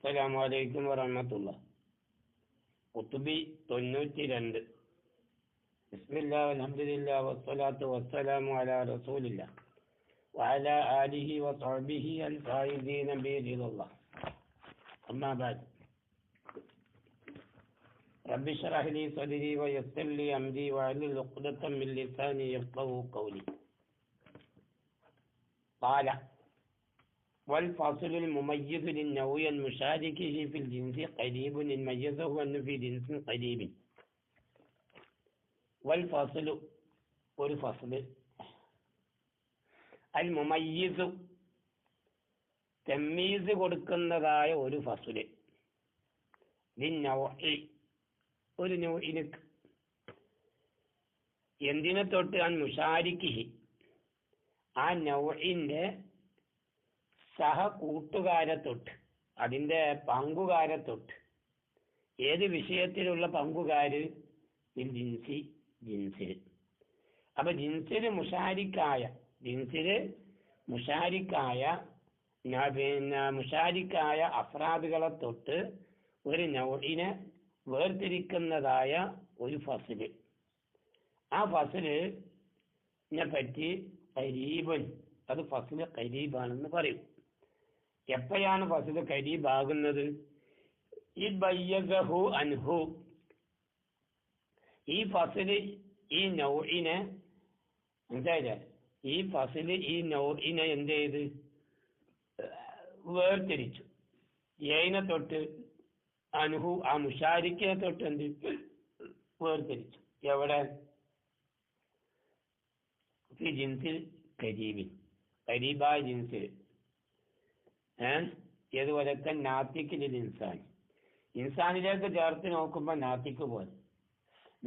അസ്സലാമു അലൈക്കും വറഹ്മത്തുള്ളാഹി. ഖുതുബി 92. ബിസ്മില്ലാഹി വൽഹംദുലില്ലാഹി വസ്സലാത്തു വസ്സലാമു അലാ റസൂലില്ലാഹ് വഅലാ ആലിഹി വസഹ്ബിഹി അൽ-ഫായിദീന ബിറിദല്ലാഹ്. അമ്മാ ബഅദ്. റബ്ബി ഇശ്റഹ് ലി സദ്രി വയസ്സിർ ലി അംരി വഹ്ലുൽ ഉഖ്ദതം മിൻ ലിസാനി യഫ്ഖഹു ഖൗലി. ഖാല والفاصل المميز للنوع المشارك في الجنس قريب إن ميزه أنه في جنس قريب. والفاصل ഒരു ഫസ്ല് അൽ മുമയ്യിസ് തമീസ് കൊടുക്കുന്നതായ ഒരു ഫസ്ല് ലിന്നൗഇ ഒരു നൗഇന് എന്തിനെ തൊട്ട് അൻ മുശാരിക്കിഹി ആ നൗഇന്റെ സഹ കൂട്ടുകാരെ തൊട്ട് അതിന്റെ പങ്കുകാരെ തൊട്ട്. ഏത് വിഷയത്തിലുള്ള പങ്കുകാര്? ജിൻസി ജിൻസിൽ. അപ്പൊ ജിൻസില് മുഷാരിക്കായ അഫ്രാദുകളെ തൊട്ട് ഒരു നൗഇനെ വേർതിരിക്കുന്നതായ ഒരു ഫസ്ല്. ആ ഫസ്ലിനെ പറ്റി ഖരീബൻ, അത് ഫസ്ല് ഖരീബാണെന്ന് പറയും. എപ്പോഴാണ് ഫസ്ല് ഖരീബാകുന്നത്? ഇബയ്യസഹു അൻഹു. ഈ ഫസ്ല് ഈ നൗഇനെ മനസ്സിലായില്ലേ? ഈ ഫസ്ല് ഈ നൗഇനെ എന്ത് ചെയ്ത് വേർതിരിച്ചു. ഏതിനെ തൊട്ട്? അൻഹു, ആ മുശാരിക്കിനെ തൊട്ട് എന്ത് വേർതിരിച്ചു? എവിടെ? ഈ ജിൻസിൽ ഖരീബിൻ, ഖരീബായ ജിൻസിൽ. ഏതുപോലൊക്കെ നാത്തിക്കിൽ ഇൻസാനിലേക്ക് ചേർത്ത് നോക്കുമ്പോൾ നാത്തിക്ക് പോലെ.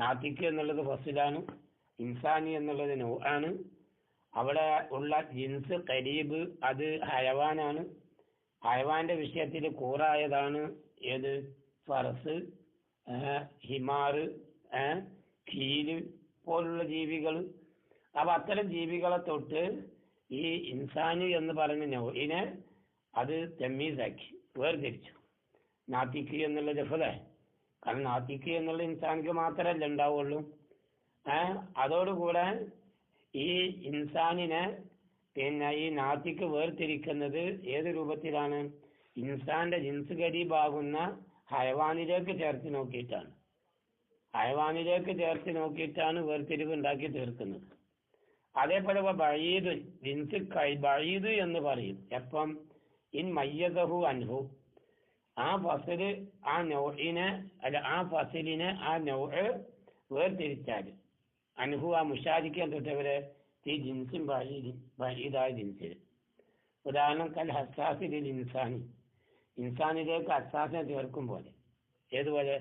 നാത്തിക്ക് എന്നുള്ളത് ഫസ്ലാണ്, ഇൻസാനി എന്നുള്ളത് നൗആണ്. അവിടെ ഉള്ള ജിൻസ് ഖരീബ് അത് ഹയവാനാണ്. ഹയവാന്റെ വിഷയത്തിൽ കൂറായതാണ് ഏത്? ഫറസ്, ഹിമാറ്, ഖീല് പോലുള്ള ജീവികൾ. അപ്പൊ അത്തരം ജീവികളെ തൊട്ട് ഈ ഇൻസാനി എന്ന് പറഞ്ഞ നൗഇനെ അത് തമീസാക്കി വേർതിരിച്ചു. നാത്തിക്ക് എന്നുള്ള ലഫ്ളായി. കാരണം നാത്തിക്ക് എന്നുള്ള ഇൻസാനിക്ക് മാത്രമല്ല ഉണ്ടാവുള്ളൂ. അതോടുകൂടെ ഈ ഇൻസാനിനെ പിന്നെ ഈ നാത്തിക്ക് വേർതിരിക്കുന്നത് ഏത് രൂപത്തിലാണ്? ഇൻസാന്റെ ജിൻസ് ഖരീബാകുന്ന ഹയവാനിലേക്ക് ചേർത്ത് നോക്കിയിട്ടാണ്. ഹയവാനിലേക്ക് ചേർത്ത് നോക്കിയിട്ടാണ് വേർതിരിവ് ഉണ്ടാക്കി തീർക്കുന്നത്. അതേപോലെ ബഈദ്, ജിൻസ് ബഈദ് എന്ന് പറയും. എപ്പം? ഇൻ മയ്യസഹു അൻഹു. ആ ഫസ്ല് ആ നൗഇനെ ആ ഫസ്ലിനെ ആ നൗഅ് വേർതിരിച്ചാൽ അൻഹു ആ മുശാരിക്കാൻ തൊട്ടവരെ ഈ ജിൻസും ബഈദായ ജിൻസിൽ. ഉദാഹരണം കൽ ഹസ്സാസിൽ ഇൻസാനിലേക്ക് ഹസ്സാസിനെ ചേർക്കും പോലെ. ഏതുപോലെ?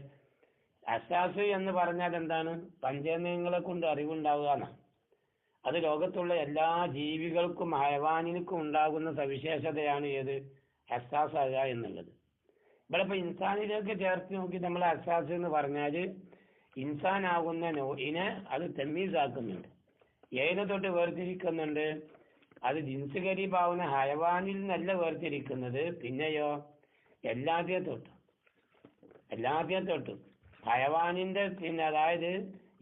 ഹസ്സാസ് എന്ന് പറഞ്ഞാൽ എന്താണ്? പഞ്ചേന്ദ്രിയങ്ങളെ കൊണ്ട് അറിവുണ്ടാവുക എന്നാണ്. അത് ലോകത്തുള്ള എല്ലാ ജീവികൾക്കും ഹയവാനിനും ഉണ്ടാകുന്ന സവിശേഷതയാണ് ഏത്? ഹസ്സാസാകുക എന്നുള്ളത്. ഇവിടെ ഇപ്പൊ ഇൻസാനിലേക്ക് ചേർത്ത് നോക്കി നമ്മൾ ഹസ്സാസ് എന്ന് പറഞ്ഞാല് ഇൻസാനാകുന്ന നൗഇനെ അത് തമീസാക്കുന്നുണ്ട്. ഏതിനെ തൊട്ട് വേർതിരിക്കുന്നുണ്ട്? അത് ജിൻസ് ഖരീബാവുന്ന ഹയവാനിൽ നിന്നല്ല വേർതിരിക്കുന്നത്. പിന്നെയോ എല്ലാത്തിനെ തൊട്ടും ഹയവാനിന്റെ പിന്നെ അതായത്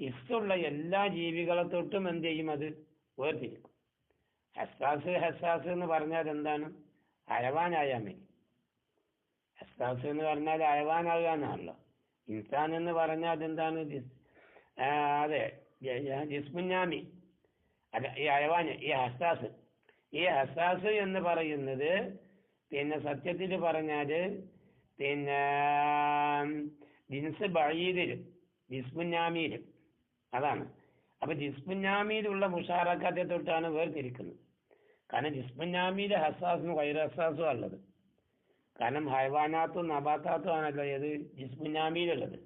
ഇസ്സുള്ള എല്ലാ ജീവികളെ തൊട്ടും എന്ത് ചെയ്യും? അത് വേർതിരിക്കും. ഹസ്സാസ് എന്ന് പറഞ്ഞാൽ എന്താണ്? ഹയവാനായാൽ മതി. ഹസ്സാസ് എന്ന് പറഞ്ഞാൽ ഹയവാനാകുക എന്നാണല്ലോ. ഇൻസാൻ എന്ന് പറഞ്ഞാൽ അതെന്താണ്? അതെ, ജിസ്മുന്നാമി അല്ല, ഈ ഹയവാന്. ഈ ഹസ്സാസ് എന്ന് പറയുന്നത് പിന്നെ സത്യത്തിൽ പറഞ്ഞാല് പിന്നെ ജിൻസ് ബഈദിലും ജിസ്മുന്നാമിയിലും അതാണ്. അപ്പൊ ജിസ്മുന്നാമിയിലുള്ള മുഷാറക്കത്തെ തൊട്ടാണ് വേർതിരിക്കുന്നത്. കാരണം ജിസ്മുന്നാമിയിലെ ഹസ്സാസും ഗൈറു ഹസ്സാസും ഉള്ളത്. കാരണം ഹയവാനാത്തും നബാത്താത്തും ആണല്ലോ ഏത്? ജിസ്മുന്നാമിയിലുള്ളത്.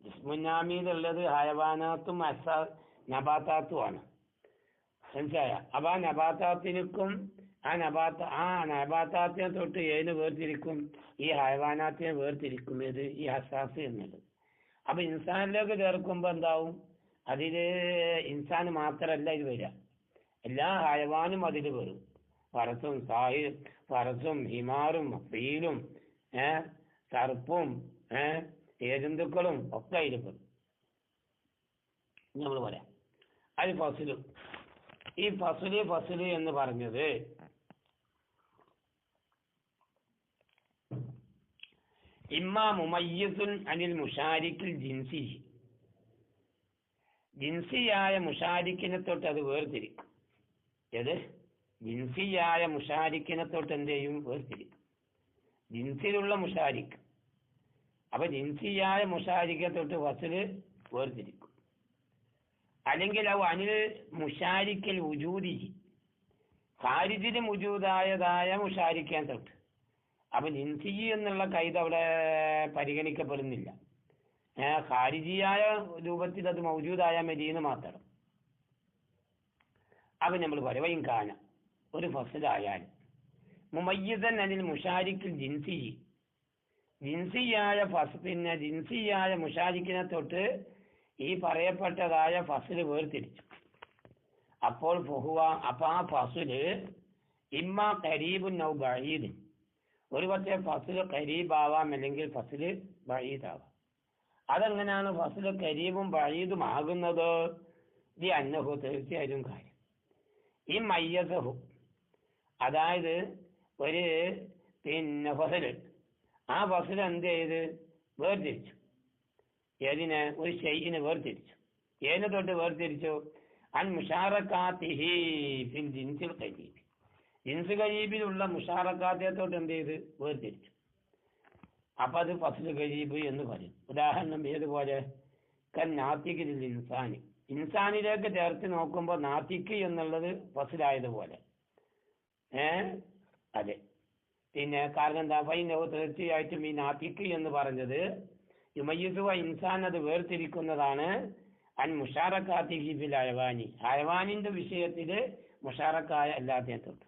ജിസ്മുന്നാമിയിലുള്ളത് ഹയവാനാത്തും നബാത്താത്തും ആണ്. മനസ്സിലായ? അപ്പൊ ആ നബാത്താത്തിനും ആ നബാത്താത്തിനെ തൊട്ട് ഏതിന് വേർതിരിക്കും? ഈ ഹയവാനാത്തിനെ വേർതിരിക്കും. ഏത്? ഈ ഹസ്സാസ് എന്നുള്ളത്. അപ്പൊ ഇൻസാനിലേക്ക് ചേർക്കുമ്പോ എന്താവും? അതില് ഇൻസാൻ മാത്രല്ല ഇത് വരിക, എല്ലാ ഹയവാനും അതിൽ വരും. ഫറസും ഹിമാറും ഫീലും സർപ്പും ഏജന്തുക്കളും ഒക്കെ അതിൽപ്പെടും. നമ്മൾ പറയാം അത് ഫസ്ലു. ഈ ഫസ്ല് എന്ന് പറഞ്ഞത് ഇമ്മാ മുമയ്യിസുൻ അനിൽ മുഷാരിക്കിൽ ജിൻസി, ജിൻസിയായ മുഷാരിക്കിനെ തൊട്ട് അത് വേർതിരിക്കും. ഏത് ജിൻസിയായ മുഷാരിക്കിനെ തൊട്ട് എന്ത് ചെയ്യും? വേർതിരിക്കും. ജിൻസിലുള്ള മുഷാരിക്ക്. അപ്പൊ ജിൻസിയായ മുഷാരിക്കെ തൊട്ട് ഫസ്ല് വേർതിരിക്കും. അല്ലെങ്കിൽ അവ അനിൽ മുഷാരിക്കൽ വുജൂദി, ഖാരിജിന് മുജൂദായതായ മുഷാരിക്കാൻ തൊട്ട്. അപ്പൊ ജിൻസി എന്നുള്ള കൈത് അവിടെ പരിഗണിക്കപ്പെടുന്നില്ല. ഖാരിജിയായ രൂപത്തിൽ അത് മൗജൂദായ മദീന മാത്രം. അപ്പൊ നമ്മൾ പറയും കാന ഒരു ഫസ്ലായാൽ മുമയ്യിസൻ അനിൽ മുഷാരിക്കിൽ ജിൻസി, ജിൻസിയായ പിന്നെ ജിൻസിയായ മുഷാരിക്കിനെ തൊട്ട് ഈ പറയപ്പെട്ടതായ ഫസ്ല് വേർതിരിച്ചു. അപ്പോൾ അപ്പൊ ആ ഫസ്ല് ഇമ്മ ഖരീബുൻ ഔ ബഈദ്, ഒരു പക്ഷേ ഫസ്ല് ഖരീബാവാം അല്ലെങ്കിൽ ഫസ്ല് ബഈദാവാം. അതെങ്ങനെയാണ് ഫസ്ല് ഖരീബും ബഈദും ആകുന്നത്? ഈ അന്നഹു, തീർച്ചയായും കാര്യം ഈ മയ്യസഹു, അതായത് ഒരു പിന്നെ ഫസ്ല്, ആ ഫസ്ല് എന്ത് ചെയ്ത് വേർതിരിച്ചു. ഏതിനെ? ഒരു ഷൈഇനെ വേർതിരിച്ചു. ഏതിനെ തൊട്ട് വേർതിരിച്ചു? അൻ മുഷാറക്കാത്തിഹി ഫിൽ ജിൻസിൽ ഖരീബ്, ജിൻസ് ഖരീബിലുള്ള മുഷാറക്കാത്തെ തൊട്ട് എന്ത് ചെയ്ത് വേർതിരിച്ചു. അപ്പൊ അത് ഫസ്ല് ഖരീബ് എന്ന് പറയും. ഉദാഹരണം ഏതുപോലെ? കൻ നാത്തിക്കിൽ ഇൻസാനി, ഇൻസാനിലേക്ക് ചേർത്ത് നോക്കുമ്പോൾ നാത്തിക്ക് എന്നുള്ളത് ഫസ്ലായതുപോലെ. അതെ. പിന്നെ കാരണം എന്താ? ഫൈനഹു, തീർച്ചയായിട്ടും ഈ നാത്തിക്ക് എന്ന് പറഞ്ഞത് യുമയ്യിസുവ ഇൻസാൻ, അത് വേർതിരിക്കുന്നതാണ് അൻ മുഷാറക്കാത്തിഹി ഫിൽ ഹയവാനി, ഹയവാനിന്റെ വിഷയത്തില് മുഷാറക്കായ എല്ലാത്തിനെ തൊട്ട്.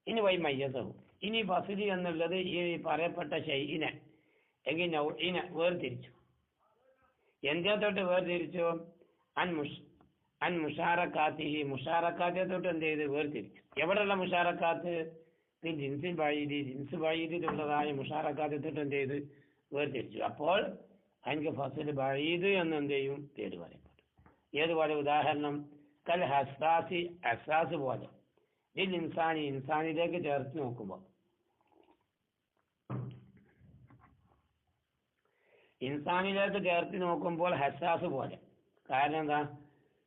ഇനി വൈ മയ്യസഹു, ഇനി ഫസ്ലി എന്നുള്ളത് ഈ പറയപ്പെട്ട ഷൈഇനെ എങ്കിൽ നൗഇനെ വേർതിരിച്ചു. എന്തേ തൊട്ട് വേർതിരിച്ചു? അൻ മുഷാറക്കാത്തിഹി, മുഷാറക്കാത്തെ തൊട്ട് എന്ത് ചെയ്ത് വേർതിരിച്ചു. എവിടെയുള്ള മുഷാറക്കാത്ത്? ജിൻസിൽ ബഈദി, ജിൻസ് ബഈദിലുള്ളതായ മുഷാറക്കാത്തെ തൊട്ട് എന്ത് ചെയ്ത് വേർതിരിച്ചു. അപ്പോൾ അതിന് ഫസ്ല് ബഈദ് എന്ന് എന്ത് ചെയ്യും? പേര് പറയപ്പെട്ടു. ഏതുപോലെ? ഉദാഹരണം കൽ ഹസ്സാസി, ഹസ്സാസ് പോലെ. ഇതിൽ ഇൻസാനി, ഇൻസാനിലേക്ക് ചേർത്ത് നോക്കുമ്പോൾ, ഇൻസാനിലേക്ക് ചേർത്ത് നോക്കുമ്പോൾ ഹസ്സാസ് പോലെ. കാരണം എന്താ?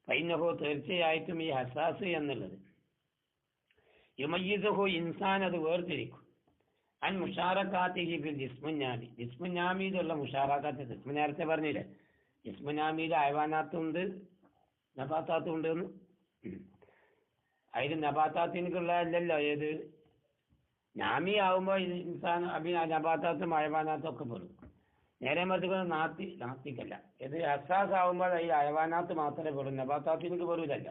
ഫൈനഹു, തീർച്ചയായിട്ടും ഈ ഹസ്സാസ് എന്നുള്ളത് യുമയ്യിസുഹു, ഇൻസാൻ അത് വേർതിരിക്കും. അൻ മുഷാറക്കാത്തിഹി ഫിൽ ജിസ്മുന്നാമി, ജിസ്മുന്നാമിയിലുള്ള മുഷാറക്കാത്ത്. ജിസ്മു നേരത്തെ പറഞ്ഞില്ലേ, ജിസ്മുന്നാമിയിൽ ഹയവാനാത്തുണ്ട് നബാത്താത്തും ഉണ്ട് എന്ന്. അതിൽ നബാത്താത്തിനുള്ള അല്ലല്ലോ, ഏത് നാമി ആവുമ്പോൾ ഇൻസാൻ നബാത്താത്തും ഹയവാനാത്തും ഒക്കെ പെടും. നേരെ മറിച്ച് നാത്തിക്കല്ല, ഇത് ഹസ്സാസ് ആവുമ്പോൾ അതിൽ ഹയവാനാത്ത് മാത്രമേ പെടും, നബാത്താത്തിനക്ക് പെടൂലല്ല.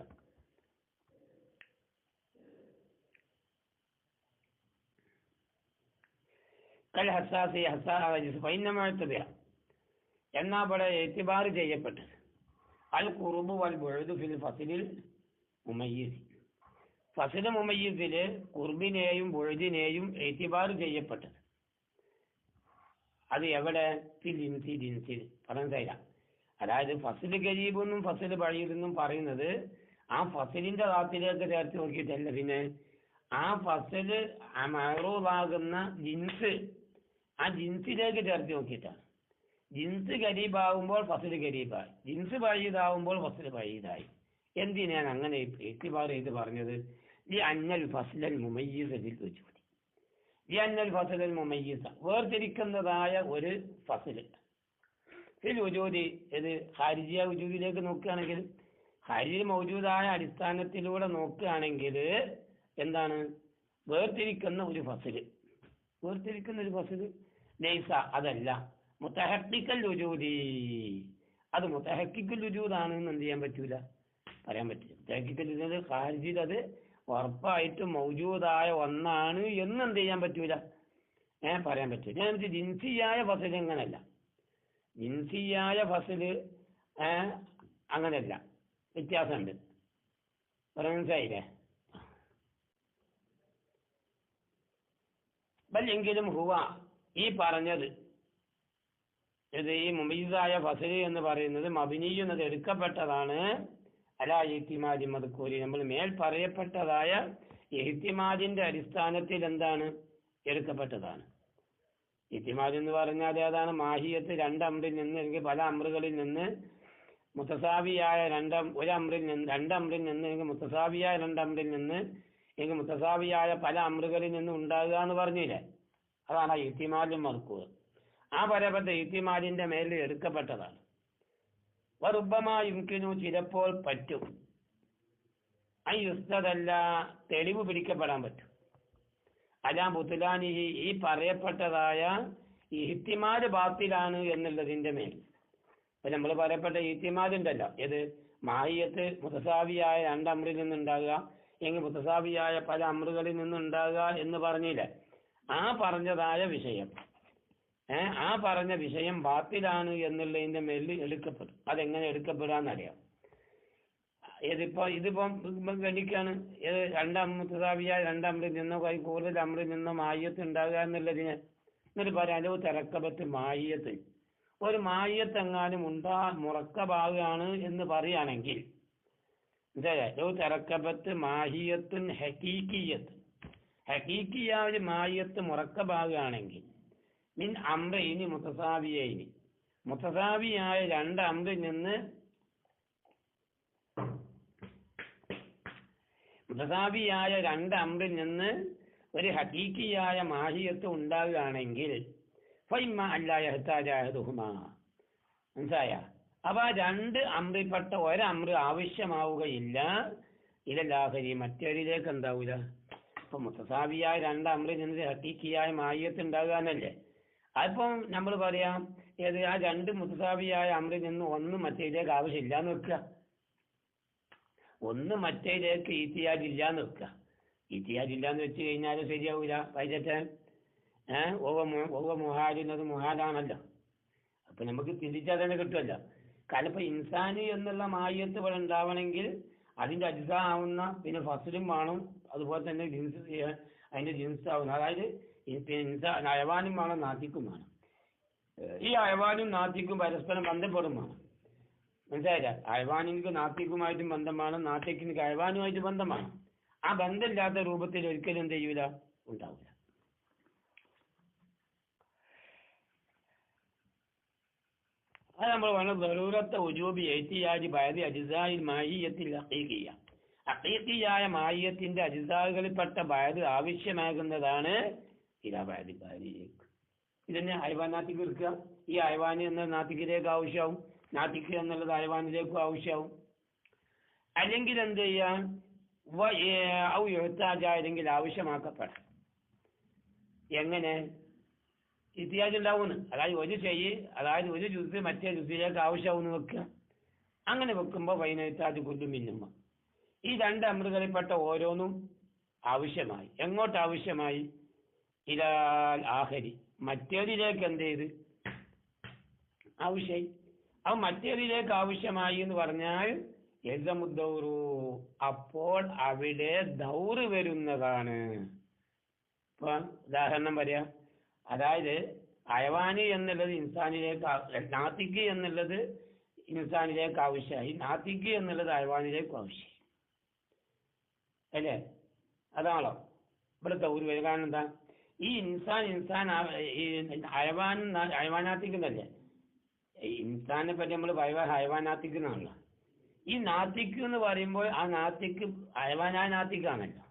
കൽ ഹസ്സാസി, ഹസ്സാസ് എന്നാ ഇവിടെ എത്തിബാർ ചെയ്യപ്പെട്ടത് അൽ ഖുർബു വൽ ബുഅദു ഫിൽ ഫസ്ലിൽ മുമയ്യിസ്, ഫസ്ല് മുമയ്യിസില് ഖുർബിനെയും ബുഅദിനെയും എത്തിബാർ ചെയ്യപ്പെട്ടത്. അത് എവിടെ? ഫിൽ ജിൻസി, ജിൻസിൽ പറയാൻ കഴിയില്ല. അതായത് ഫസ്ല് ഖരീബെന്നും ഫസ്ല് ബഈദെന്നും പറയുന്നത് ആ ഫസ്ലിന്റെ ദാത്തിലേക്ക് ചേർത്ത് നോക്കിയിട്ടല്ല, പിന്നെ ആ ഫസ്ല് മഅറൂദാകുന്ന ജിൻസ്, ആ ജിൻസിലേക്ക് ചേർത്ത് നോക്കിയിട്ടാണ്. ജിൻസ് ഖരീബാവുമ്പോൾ ഫസ്ല് ഖരീബായി, ജിൻസ് ബഈദാവുമ്പോൾ ഫസ്ല് ബഈദായി. എന്തിനാണ് അങ്ങനെ ഇത്തിബാർ ചെയ്ത് പറഞ്ഞത്? ഈ അന്നൽ ഫസ്ലൽ മുമയ്യിസ ഫിൽ വുജൂദി, ഈ അന്നൽ ഫസ്ലൽ മുമയ്യിസ, വേർതിരിക്കുന്നതായ ഒരു ഫസ്ല് ഫിൽ വുജൂദി. ഇത് ഖാരിജിയ വുജൂദിലേക്ക് നോക്കുകയാണെങ്കിൽ, ഖാരിജി മൗജൂദായ അടിസ്ഥാനത്തിലൂടെ നോക്കുകയാണെങ്കിൽ എന്താണ്? വേർതിരിക്കുന്ന ഒരു ഫസ്ല്, വേർതിരിക്കുന്ന ഒരു ഫസ്ല്. ലൈസ, അതല്ല. മുതഹഖിഖൽ വുജൂദി, അത് മുതഹഖിഖുൽ വുജൂദാണ് എന്ന് എന്ത് ചെയ്യാൻ പറ്റൂല, പറയാൻ പറ്റില്ല. മുതഹഖിഖുൽ വുജൂദ് ഖാരിജിൽ അത് ഉറപ്പായിട്ടും മൗജൂദായ ഒന്നാണ് എന്ന് എന്ത് ചെയ്യാൻ പറ്റൂല, പറയാൻ പറ്റൂല. ഞാൻ ജിൻസിയായ ഫസ്ല് അങ്ങനല്ല, ജിൻസിയായ ഫസ്ല് അങ്ങനെയല്ല, വ്യത്യാസമുണ്ട്. മനസ്സിലായില്ലേ? എങ്കിലും ഹുവ, ഈ പറഞ്ഞത് ഇത് ഈ മുമീസായ ഫസല് എന്ന് പറയുന്നത് മബിനി എന്നത് എടുക്കപ്പെട്ടതാണ് അലാ ഇഹ്തിമാലി മദ്കൂരി, നമ്മൾ മേൽ പറയപ്പെട്ടതായ ഇഹ്തിമാലിന്റെ അടിസ്ഥാനത്തിൽ എന്താണ് എടുക്കപ്പെട്ടതാണ്. ഇഹ്തിമാൽ എന്ന് പറഞ്ഞാൽ ഏതാണ്? മാഹിയത്ത് രണ്ട് അമ്രിൽ നിന്ന് അല്ലെങ്കിൽ പല അമ്രുകളിൽ നിന്ന് മുത്തസാവിയായ ഒരു അമ്രിൽ നിന്ന് അല്ലെങ്കിൽ മുത്തസാവിയായ രണ്ടമ്രിൽ നിന്ന് അല്ലെങ്കിൽ മുത്തസാവിയായ പല അമ്രുകളിൽ നിന്ന് ഉണ്ടാകുക എന്ന് പറഞ്ഞില്ലേ, അതാണ് ഇഹ്തിമാലും മദ്കൂർ. ആ പറയപ്പെട്ട ഇഹ്തിമാലിന്റെ മേലിൽ എടുക്കപ്പെട്ടതാണ്. വറുബ്ബമാ യുംകിനു, ചിലപ്പോൾ പറ്റും, യുസ്തദല്ല, തെളിവ് പിടിക്കപ്പെടാൻ പറ്റും, അലാ ബുത്ലാനിഹി, ഈ പറയപ്പെട്ടതായ ഇഹ്തിമാൽ ബാത്തിലാണ് എന്നുള്ളതിന്റെ മേൽ. അപ്പൊ നമ്മൾ പറയപ്പെട്ട ഇഹ്തിമാൽ ഉണ്ടല്ലോ, ഏത് മാഹിയത്ത് മുത്തസാവിയായ രണ്ട് അമ്രിൽ നിന്നുണ്ടാകുക എങ്കിൽ മുത്തസാവിയായ പല അമ്രുകളിൽ നിന്നുണ്ടാകുക എന്ന് പറഞ്ഞില്ലേ, ആ പറഞ്ഞതായ വിഷയം ആ പറഞ്ഞ വിഷയം ബാത്തിലാണ് എന്നുള്ളതിന്റെ മേലിൽ എടുക്കപ്പെടും. അതെങ്ങനെ എടുക്കപ്പെടാന്നറിയാം. ഇതിപ്പം ഗണിക്കാണ്, ഏത് മുത്തസാവിയായ രണ്ടമ്രിൽ നിന്നോ കൂടുതൽ അമ്രിൽ നിന്നോ മാഹിയത്ത് ഉണ്ടാകുക എന്നുള്ളതിന്. എന്നിട്ട് പറയാലോ തിരക്കബത്ത് മാഹിയത്ത്, ഒരു മാഹിയത്ത് എങ്ങാനും മുറക്കബാകാണ് എന്ന് പറയുകയാണെങ്കിൽ തിരക്കബത്ത് മാഹിയത്തുൻ ഹക്കീക്കിയത്ത്, ഹക്കീക്കിയായ മാഹിയത്ത് മുറക്കബാകുകയാണെങ്കിൽ മിൻ അമ്രയിനി മുത്തസാവിയൈനി, മുത്തസാവിയായ രണ്ട് അമ്രിൽ നിന്ന് ഒരു ഹക്കീക്കിയായ മാഹിയത്ത് ഉണ്ടാകുകയാണെങ്കിൽ ഫൈമ അല്ലാ യഹ്താജ അഹദുഹുമാ, മനസ്സിലായ? അപ്പൊ ആ രണ്ട് അമ്രിൽപ്പെട്ട ഒരമ്ര് ആവശ്യമാവുകയില്ല ഇലല്ലാഹരി, മറ്റൊരിലേക്ക് എന്താവൂല. ഇപ്പൊ മുത്തസാവിയായ രണ്ട് അമ്രിൽ നിന്ന് ഹക്കീക്കിയായ മാഹിയത്ത് ഉണ്ടാകാനല്ലേ. അതിപ്പം നമ്മൾ പറയാം, ഏത് ആ രണ്ട് മുത്തസാവിയായ അമ്രിൽ നിന്ന് ഒന്ന് മറ്റേതിലേക്ക് ആവശ്യമില്ല എന്ന് വെക്കുക, ഒന്ന് മറ്റേതിലേക്ക് ഈത്തിയാജില്ലാന്ന് വെക്കുക. ഈത്തിയാജില്ലാന്ന് വെച്ച് കഴിഞ്ഞാൽ ശരിയാവൂല, വൈദ്യൻ ഒവ മുഹാലിന്നത് മുഹാലാണല്ലോ. അപ്പൊ നമുക്ക് ചിന്തിച്ചാൽ തന്നെ കിട്ടുമല്ലോ. കാരണം ഇപ്പൊ ഇൻസാനി എന്നുള്ള മാഹിയത്ത് ഇവിടെ ഉണ്ടാവണമെങ്കിൽ അതിന്റെ അജിസ ആവുന്ന പിന്നെ ഫസലും വേണം, അതുപോലെ തന്നെ അതിന്റെ ജിൻസ് ആവുന്ന, അതായത് അയവാനും വേണം, നാത്തിക്കും വേണം. ഈ അയവാനും നാത്തിക്കും പരസ്പരം ബന്ധപ്പെടും വേണം, മനസ്സിലായില്ല? അയവാനിക്ക് നാത്തിക്കുമായിട്ടും ബന്ധമാണ്, നാത്തിക്കിന് അയവാനുമായിട്ട് ബന്ധമാണ്. ആ ബന്ധമില്ലാത്ത രൂപത്തിൽ ഒരിക്കലും എന്ത് ചെയ്യൂല, ഉണ്ടാവില്ല. അത് നമ്മൾ വേണം ദറൂറത്തെ ഉജൂബി എഹ്തിയാജി ബഅദി അജ്സാഇൽ മാഹിയത്തിൽ ഹഖീഖിയ്യ, ഹഖീഖിയായ മാഹിയത്തിന്റെ അജ്സാകളിൽപ്പെട്ട ബഅദ് ആവശ്യമാകുന്നതാണ് ഇലാ ബഅദി ബാരിക്. ഇതന്നെ ഹൈവാനാത്തിക്ക് എടുക്കുക. ഈ ഹൈവാന് എന്ന നാത്തിക്കിലേക്ക് ആവശ്യമാവും, നാത്തിക്ക് എന്നുള്ളത് ഹൈവാനിലേക്കും ആവശ്യമാവും. അല്ലെങ്കിൽ എന്ത് ചെയ്യാൻ അല്ലെങ്കിൽ ആവശ്യമാക്കപ്പെടാം. എങ്ങനെ ഇത്തിയാജ് ഉണ്ടാവുന്നു, അതായത് ഒരു ജുസ് മറ്റേ ജുസിലേക്ക് ആവശ്യമാവുന്ന വെക്കുക. അങ്ങനെ വെക്കുമ്പോൾ വൈനത്താജ് കൊല്ലും മിന്നുമ്മ, ഈ രണ്ട് അമൃകളിൽപ്പെട്ട ഓരോന്നും ആവശ്യമായി. എങ്ങോട്ട് ആവശ്യമായി? ഇലാൽ ആഖരി, മറ്റേതിലേക്ക് എന്ത് ചെയ്ത് ആവശ്യമായി. അപ്പൊ മറ്റേതിലേക്ക് ആവശ്യമായി എന്ന് പറഞ്ഞാൽ യൽസമുദ്ദൗറു, അപ്പോൾ അവിടെ ദൗറ് വരുന്നതാണ്. ഇപ്പൊ ഉദാഹരണം പറയാം, അതായത് അയവാനി എന്നുള്ളത് ഇൻസാനിലേക്ക്, നാത്തിക്ക് എന്നുള്ളത് ഇൻസാനിലേക്ക് ആവശ്യമായി, നാത്തിക്ക് എന്നുള്ളത് അയവാനിലേക്ക് ആവശ്യമായി അല്ലേ? അതാണല്ലോ ഇവിടെ ദൗറ് വരും. കാരണം എന്താ? ഈ ഇൻസാൻ അയവാനാത്തിക്കുന്നല്ലേ, ഇൻസാനെ പറ്റി നമ്മൾ ഹയവാനാത്തിക്കുന്നാണല്ലോ. ഈ നാത്തിക്ക് എന്ന് പറയുമ്പോൾ ആ നാത്തിക്ക് ഹയവാനായ നാത്തിക്കാണല്ലോ.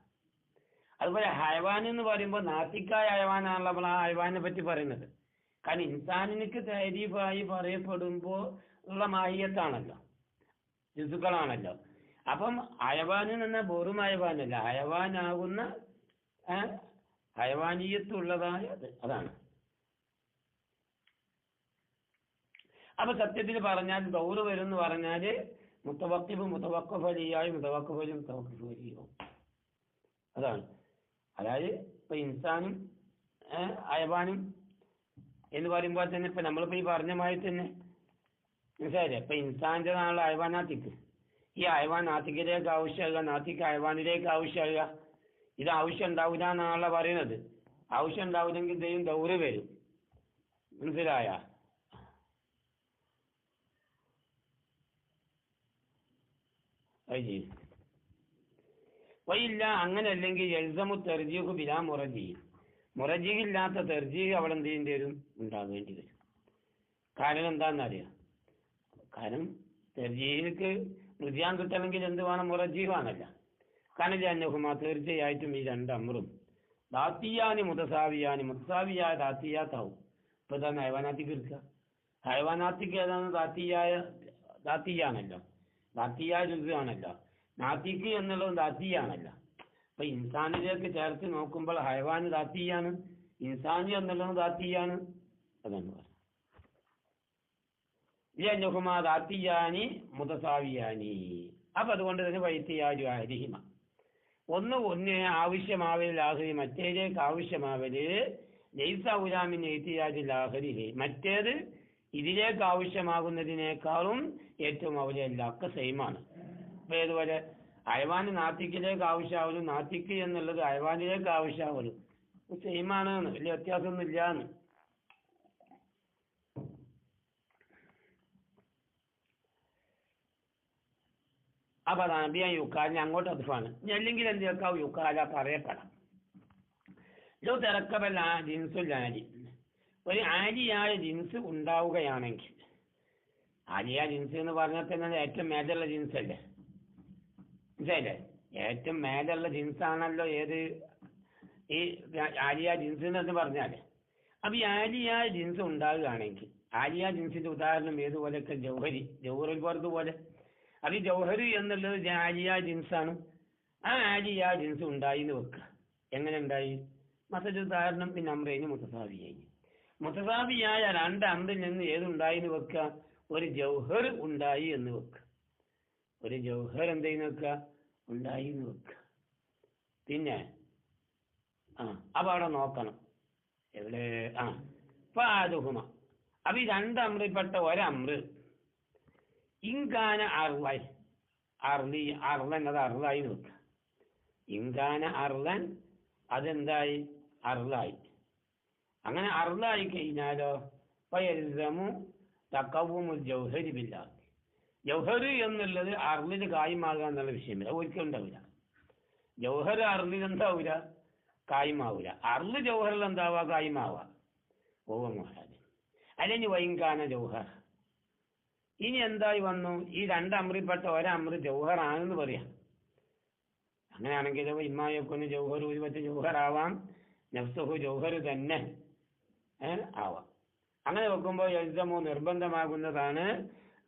അതുപോലെ ഹയവാൻ എന്ന് പറയുമ്പോൾ നാത്തിക്കായ ഹയവാനാണല്ലോ നമ്മൾ ആ ഹയവാനെ പറ്റി പറയുന്നത്. കാരണം ഇൻസാനിക്ക് തരീഫായി പറയപ്പെടുമ്പോൾ ഉള്ള മാഹിയത്താണല്ലോ, ജുസുക്കളാണല്ലോ. അപ്പം ഹയവാന് എന്ന വെറും ഹയവാനല്ല, ഹയവാനാകുന്ന ഹയവാനീയത്തുള്ളതായ അതാണ്. അപ്പൊ സത്യത്തിൽ പറഞ്ഞാൽ ദൗറ് വരും എന്ന് പറഞ്ഞാല് മുത്തവക്കിഫ് മുത്തവക്കഫലിയായി മുത്തവക്കഫലും മുത്തവക്കഫലിയും അതാണ്. അതായത് ഇപ്പൊ ഇൻസാനും അയവാനും എന്ന് പറയുമ്പോൾ തന്നെ ഇപ്പൊ നമ്മളിപ്പോ ഈ പറഞ്ഞ മാതിരി തന്നെ മനസ്സിലായില്ലേ? ഇപ്പൊ ഇൻസാന്റെ നാളെ അയവാനാത്തിക്ക്, ഈ അയവാനാത്തിക്കിലേക്ക് ആവശ്യമാകുക, നാത്തിക്ക് അയവാനിലേക്ക് ആവശ്യമാകുക. ഇത് ആവശ്യം ഉണ്ടാവില്ല എന്നാണല്ലോ പറയുന്നത്. ആവശ്യം ഉണ്ടാവില്ലെങ്കിൽ ദൈവം ദൗറ് വരും. മനസ്സിലായ? വയില്ല അങ്ങനല്ലെങ്കിൽ എൽസമു തെർജീഹ് ബിലാ മുറജീഹ്, മുറജീഹില്ലാത്ത തെർജീഹ് അവിടെ എന്ത് ചെയ്യേണ്ടി വരും? ഉണ്ടാകേണ്ടി വരും. കാരണം എന്താണെന്നറിയാം? കാരണം തെർജീഹിക്ക് റുജിയാൻ കിട്ടണമെങ്കിൽ എന്ത് വേണം? മുറജീഹ് ആണല്ല. കനജന്നഹുമ തീർച്ചയായിട്ടും ഈ രണ്ടമ്രും ദാത്തിയാനി മുതസാവിയാനി, മുതസാവിയായ ദാത്തിയാത്താവും. ഇപ്പൊ ഇതാണ് ഹൈവാനാത്തിക്ക് എടുക്കുക. ഹൈവാനാത്തിക്ക് ഏതാണ്? ദാത്തിയാണല്ലോ, ദാത്തിയായ ജുസാണല്ലോ. നാത്തിക്ക് എന്നുള്ളത് ദാത്തിയാണല്ലോ. അപ്പൊ ഇൻസാനിലേക്ക് ചേർത്ത് നോക്കുമ്പോൾ ഹൈവാന് ദാത്തിയാണ്, ഇൻസാനി എന്നുള്ളത് ദാത്തിയാണ്. അതാണ് പറഞ്ഞത്. ലഅന്നഹുമാ ദാത്തിയാനി മുതസാവിയാനി. അപ്പൊ അതുകൊണ്ട് തന്നെ വൈത്തിയാജു അഹരിഹിമ, ഒന്ന് ആവശ്യമാവൽ ലാഹരി, മറ്റേതേക്ക് ആവശ്യമാവല് ലൈസ ഔലാമിൻ ഇഹ്തിയാജ് ലാഹരിഹി, മറ്റേത് ഇതിലേക്ക് ആവശ്യമാകുന്നതിനേക്കാളും ഏറ്റവും അവലല്ല. ഒക്കെ സെയിമാണ്. അപ്പൊ ഏതുപോലെ ഹൈവാന് നാത്തിക്കിലേക്ക് ആവശ്യമാവലും നാത്തിക്ക് എന്നുള്ളത് ഹൈവാനിലേക്ക് ആവശ്യമാവലും സെയിമാണ്, വലിയ വ്യത്യാസമൊന്നും ഇല്ലാന്ന്. അപ്പൊ അത് അബിയാൻ യുക്കാലിനെ അങ്ങോട്ട് അതിഫാണ്. അല്ലെങ്കിൽ എന്ത് വെക്കാവും? യുക്കാല പറയപ്പെടാം. ലോ തിരക്കബൽ ജിൻസുൽ ആലി, ഒരു ആലിയായ ജിൻസ് ഉണ്ടാവുകയാണെങ്കിൽ, ആലിയായ ജിൻസ് എന്ന് പറഞ്ഞാൽ തന്നെ ഏറ്റവും മേലുള്ള ജിൻസ് അല്ലേ? മനസ്സിലല്ലേ? ഏറ്റവും മേലുള്ള ജിൻസാണല്ലോ ഏത്? ഈ ആലിയ ജിൻസ് എന്ന് പറഞ്ഞാല്. അപ്പൊ ഈ ആലിയായ ജിൻസ് ഉണ്ടാവുകയാണെങ്കിൽ, ആലിയ ജിൻസിന്റെ ഉദാഹരണം ഏതുപോലെയൊക്കെ ജൗഹറുൽ വർദ് പോലെ. അത് ജൗഹരി എന്നുള്ളത് ആലിയ ജിൻസാണ്. ആ ആലിയ ജിൻസ് ഉണ്ടായി എന്ന് വെക്കുക. എങ്ങനെ ഉണ്ടായി? മറ്റൊരു ഉദാഹരണം പിന്നെ അമ്രയിന് മുത്തസാവിയായി. മുത്തസാവിയായ രണ്ട് അമ്രിൽ നിന്ന് ഏതുണ്ടായി എന്ന് വെക്കുക? ഒരു ജൗഹർ ഉണ്ടായി എന്ന് വെക്കുക. ഒരു ജൗഹർ എന്തെന്ന് വെക്കുക? ഉണ്ടായി എന്ന് വെക്കുക. പിന്നെ അപ്പൊ അവിടെ നോക്കണം എവിടെ? ഫാദുഹുമ, അപ്പൊ ഈ രണ്ട് അമ്രിൽപ്പെട്ട ഒരമ്ര് ഇൻകാന അർളൻ, അർളൻ അത് അർളായി നോക്കുക. ഇൻകാന അർളൻ അതെന്തായി? അർളായി. അങ്ങനെ അർളായി കഴിഞ്ഞാലോ ഫയൽസമു തഖവ്വുമുൽ ജൗഹരി ബില്ലാഹ്, ജൗഹർ എന്നുള്ളത് അർളിന് കായിമാകുക എന്നുള്ള വിഷയമില്ല, ഒരിക്കലും ഉണ്ടാവില്ല. ജൗഹർ അർളിൽ എന്താവൂല? കായിമാവൂല. അർള് ജൗഹറിൽ എന്താവുക? കായിമാവുക. ഓവ മുഹാദ് അല്ലെങ്കിൽ വൈൻകാന ജൗഹർ. ഇനി എന്തായി വന്നു? ഈ രണ്ട് അമ്രിൽപ്പെട്ട ഒരമ്ര് ജൗഹർ ആണെന്ന് പറയാം. അങ്ങനെയാണെങ്കിൽ ഇമ്മായൊക്കൊന്ന് ജൗഹർ ഒരുപറ്റ ജൗഹർ ആവാം, നഫ്സുഹു ജൗഹർ തന്നെ ആവാം. അങ്ങനെ വെക്കുമ്പോൾ യൽസമു നിർബന്ധമാകുന്നതാണ്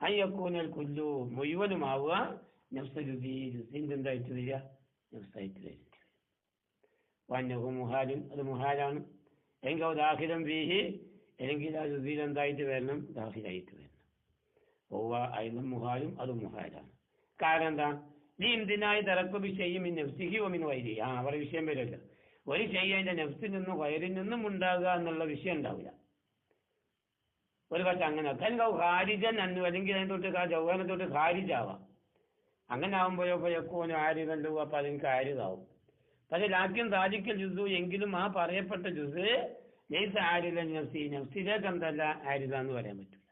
അയ്യക്കൂനൽ കുല്ലു മുഴുവനുമാവുക നഫ്സ ജുസി, ജുസിന്റെ എന്തായിട്ട് വരിക? നഫ്സായിട്ട് വരിക. വന്നഹു മുഹാലും, അത് മുഹാലാണ്. എങ്കിൽ ദാഖിലം ഫീഹി, അല്ലെങ്കിൽ ആ ജുസിയിൽ എന്തായിട്ട് വരണം? ദാഖിലായിട്ട് വരണം. ഓവ അയിലും മുഹാലും, അത് മുഹാലാണ്. കാരണം എന്താ? നീ എന്തിനായി തറക്കുബി ചെയ്യും നഫ്സിഹി ഒമിൻ വൈരി. അവരുടെ വിഷയം വരില്ല. ഒരു ചെയ്യ അതിന്റെ നഫ്സിൽ നിന്നും വയറിൽ നിന്നും ഉണ്ടാകുക എന്നുള്ള വിഷയം ഉണ്ടാവില്ല. ഒരു പക്ഷെ അങ്ങനെ ഹാരിജൻ അന്നു, അല്ലെങ്കിൽ അതിന് തൊട്ട് ജൗഹനെ തൊട്ട് ഹാരിജാവാം. അങ്ങനെ ആകുമ്പോഴൊക്കെ ആരിതല്ലോ, അപ്പൊ അതെനിക്ക് ആരിതാവും. പക്ഷെ ലാക്യം സാധിക്കൽ ജുസു, എങ്കിലും ആ പറയപ്പെട്ട ജുസ് നെയ്സ് ആരിത നഫ്സി, നഫ്സിലേക്ക് എന്തല്ല ആരിത എന്ന് പറയാൻ പറ്റില്ല.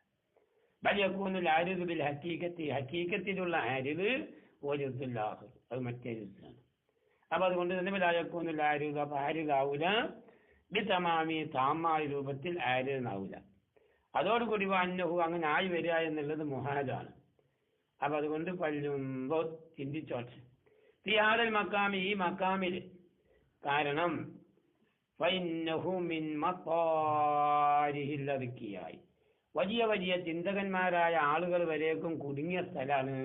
ബലിയക്കൂനിൽ ആരിദ് ബിൽ ഹക്കീക്കത്തി, ഹക്കീക്കത്തിലുള്ള ആരിദ് ഓ ജുസുല്ലാഹ്, അത് മറ്റേ ജുസാണ്. അപ്പൊ അതുകൊണ്ട് തന്നെ ബലായക്കൂനിൽ ആരിദ്, അപ്പൊ ആരിദാവൂല ബി തമാമി, താമായ രൂപത്തിൽ ആരിദാവൂല. അതോടുകൂടി അന്നഹു അങ്ങനെ ആയി വരിക എന്നുള്ളത് മുഹാലാണ്. അപ്പൊ അതുകൊണ്ട് പല്ലുമ്പോ ചിന്തിച്ചോട്ടെ തിയാദൽ മക്കാമി, ഈ മക്കാമിൽ. കാരണം വലിയ വലിയ ചിന്തകന്മാരായ ആളുകൾ വരേക്കും കുടുങ്ങിയ സ്ഥലമാണ്.